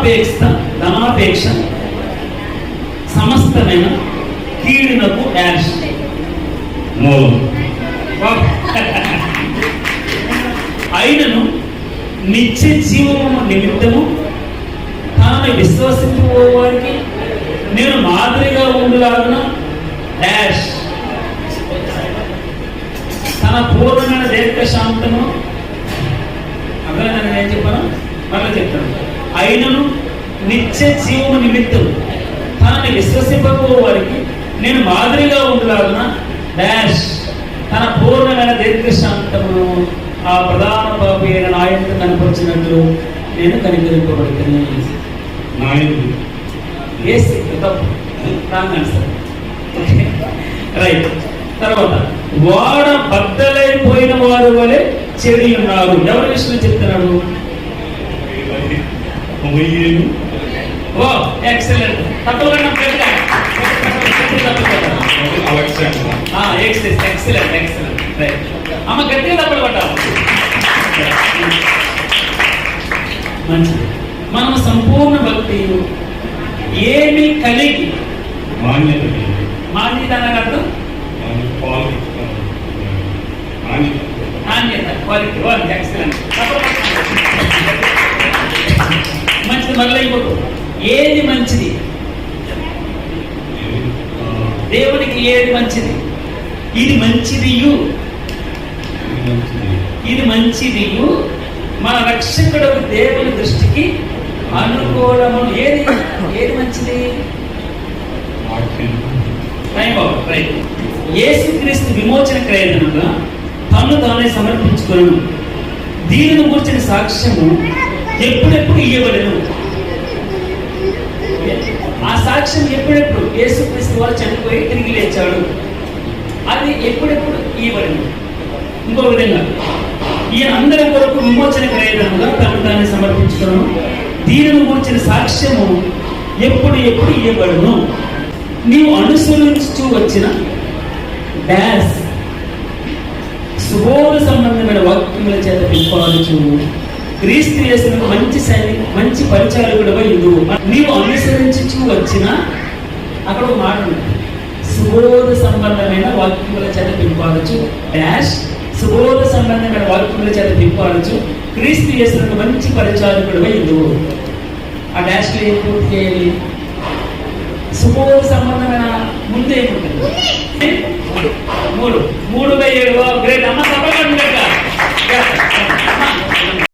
ధనాపేక్ష సమస్తమైన కీడునకు డాష్ మూలం. అయినను నిత్య జీవము నిమిత్తము తనని విశ్వసించుకోవానికి నేను మాదిరిగా ఉండులాగున డాష్ తన పూర్ణమైన దీర్ఘశాంతము. అర్థమైందని నేను చెప్పాను, మళ్ళీ చెప్తాను. అయినను నిత్య జీవము నిమిత్తం తనని విశ్వసింపవారికి నేను మాదిరిగా ఉండులాగున డాష్ తన పూర్ణమైన దీర్ఘశాంతమును ఆ ప్రధాన పాపి అయిన నాయకుడు కనపరిచినట్లు నేను కనికరింపబడుతున్నాను. నాయకుడు రైట్. తర్వాత వాడ బద్దలైపోయిన వారు వలె చెడి ఉన్నారు. ఎవరి విషయం చెప్తున్నాడు? ఎక్సలెంట్. అమ్మ గట్టిగా తప్పలు పట్టాలి. మంచిది. మనం సంపూర్ణ భక్తి ఏమి కలిగి మాన్యత అన్నట్టు క్వాలిటీ ఎక్సలెంట్. మంచిది. మళ్ళీ ఏది మంచిది? దేవునికి ఏది మంచిది? ఇది మంచిదియు, ఇది మంచిదియు మన రక్షకుడు దేవుని దృష్టికి అనుకూలము. ఏది ఏది మంచిది? యేసుక్రీస్తు విమోచన క్రయధనంగా తను తానే సమర్పించుకొను. దీనిని కూర్చిన సాక్ష్యము ఎప్పుడెప్పుడు ఇవ్వబడను. ఆ సాక్ష్యం ఎప్పుడెప్పుడు? యేసుక్రీస్తు వారు చనిపోయి తిరిగి లేచాడు. అది ఎప్పుడెప్పుడు ఇవ్వబడను. ఇంకో విధంగా ఈయన అందరి కొరకు విమోచన క్రయధనంగా తను తానే సమర్పించుకొను. దీనిని కూర్చిన సాక్ష్యము ఎప్పుడు ఇవ్వబడును. నీవు అనుసరించు వచ్చిన డాష్ సుబోధ సంబంధమైన వాక్యముల చేత పిలుపాలుచు క్రీస్తు యేసును మంచి పరిచారకుడుగా ఇందు. నీవు అనుసరించు వచ్చిన అక్కడ ఒక మాట ఉంది. సుబోధ సంబంధమైన వాక్యముల చేత పిలుపాలుచు డాష్ సుబోధ సంబంధమైన వాక్యముల చేత పిలుపాలుచు క్రీస్తు యేసును మంచి పరిచారకుడుగా ఇందు. ఆ డాష్ లో ఏం పూర్తి చేయాలి? సుబోధ సంబంధమైన ముందు ఏముంటుంది? 3/7 గ్రేట్. అమ్మ తప్పకుండా